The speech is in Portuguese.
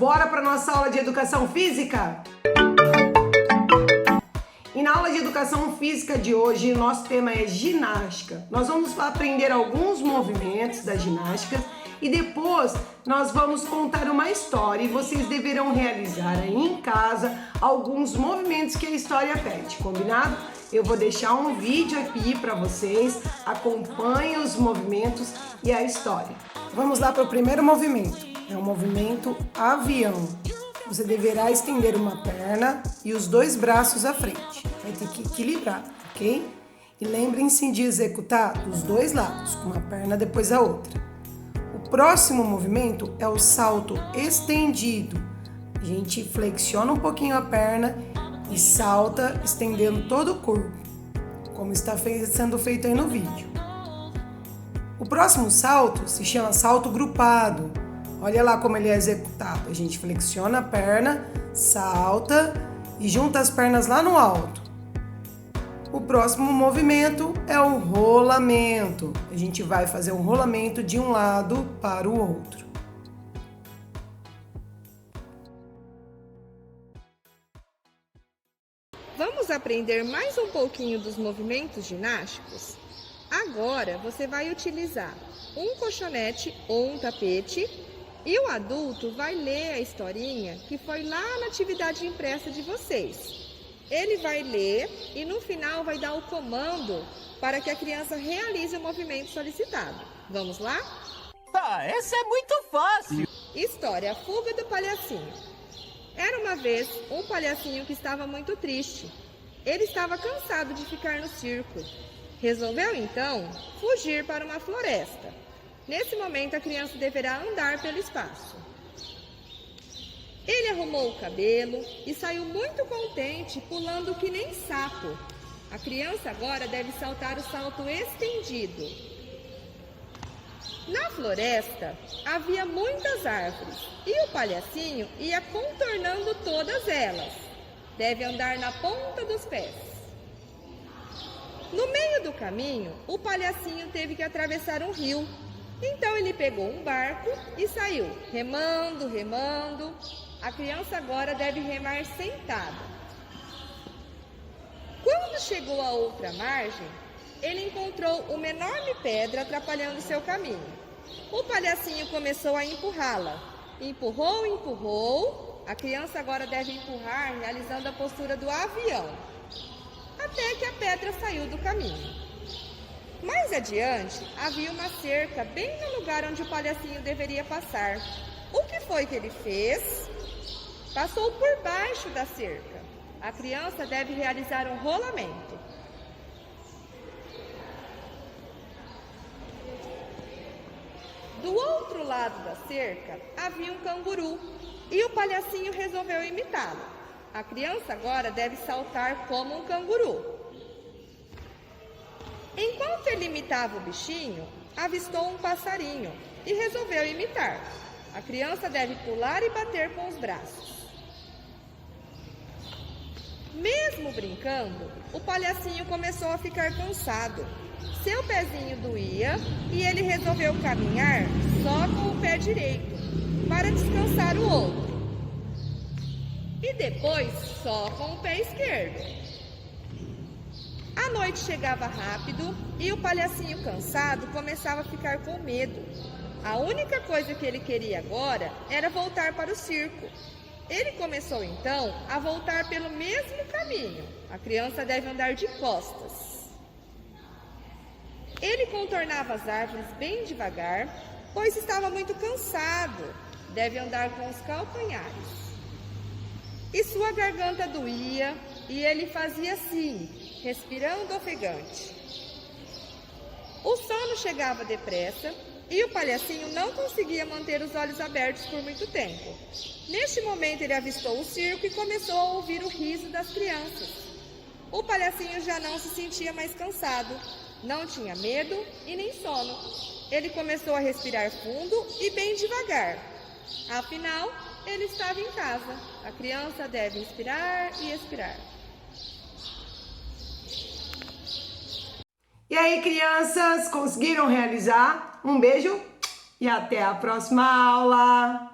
bora para nossa aula de educação física? E na aula de educação física de hoje, o nosso tema é ginástica. Nós vamos aprender alguns movimentos da ginástica e depois nós vamos contar uma história e vocês deverão realizar aí em casa alguns movimentos que a história pede, combinado? Eu vou deixar um vídeo aqui para vocês, acompanhem os movimentos e a história. Vamos lá para o primeiro movimento, é o movimento avião. Você deverá estender uma perna e os dois braços à frente. Vai ter que equilibrar, ok? E lembrem-se de executar dos dois lados, uma perna depois a outra. O próximo movimento é o salto estendido. A gente flexiona um pouquinho a perna e salta estendendo todo o corpo, como está sendo feito aí no vídeo. O próximo salto se chama salto grupado. Olha lá como ele é executado. A gente flexiona a perna, salta e junta as pernas lá no alto. O próximo movimento é o rolamento. A gente vai fazer um rolamento de um lado para o outro. Vamos aprender mais um pouquinho dos movimentos ginásticos? Agora você vai utilizar um colchonete ou um tapete e o adulto vai ler a historinha que foi lá na atividade impressa de vocês. Ele vai ler e no final vai dar o comando para que a criança realize o movimento solicitado. Vamos lá? Essa é muito fácil! História: a fuga do palhacinho. Era uma vez um palhacinho que estava muito triste. Ele estava cansado de ficar no circo. Resolveu então fugir para uma floresta. Nesse momento, a criança deverá andar pelo espaço. Ele arrumou o cabelo e saiu muito contente, pulando que nem sapo. A criança agora deve saltar o salto estendido. Na floresta, havia muitas árvores e o palhacinho ia contornando todas elas. Deve andar na ponta dos pés. No meio do caminho, o palhacinho teve que atravessar um rio. Então ele pegou um barco e saiu, remando, remando. A criança agora deve remar sentada. Quando chegou à outra margem, ele encontrou uma enorme pedra atrapalhando seu caminho. O palhacinho começou a empurrá-la. Empurrou, empurrou. A criança agora deve empurrar, realizando a postura do avião, até que a pedra saiu do caminho. Mais adiante, havia uma cerca bem no lugar onde o palhacinho deveria passar. O que foi que ele fez? Passou por baixo da cerca. A criança deve realizar um rolamento. Do outro lado da cerca, havia um canguru e o palhacinho resolveu imitá-lo. A criança agora deve saltar como um canguru. Enquanto ele imitava o bichinho, avistou um passarinho e resolveu imitar. A criança deve pular e bater com os braços. Mesmo brincando, o palhacinho começou a ficar cansado. Seu pezinho doía e ele resolveu caminhar só com o pé direito, para descansar o outro. E depois só com o pé esquerdo. A noite chegava rápido e o palhacinho cansado começava a ficar com medo. A única coisa que ele queria agora era voltar para o circo. Ele começou então a voltar pelo mesmo caminho. A criança deve andar de costas. Ele contornava as árvores bem devagar, pois estava muito cansado. Deve andar com os calcanhares. E sua garganta doía e ele fazia assim, respirando ofegante. O sono chegava depressa e o palhacinho não conseguia manter os olhos abertos por muito tempo. Neste momento ele avistou o circo e começou a ouvir o riso das crianças. O palhacinho já não se sentia mais cansado, não tinha medo e nem sono. Ele começou a respirar fundo e bem devagar. Afinal, ele estava em casa. A criança deve inspirar e expirar. E aí, crianças, conseguiram realizar? Um beijo e até a próxima aula!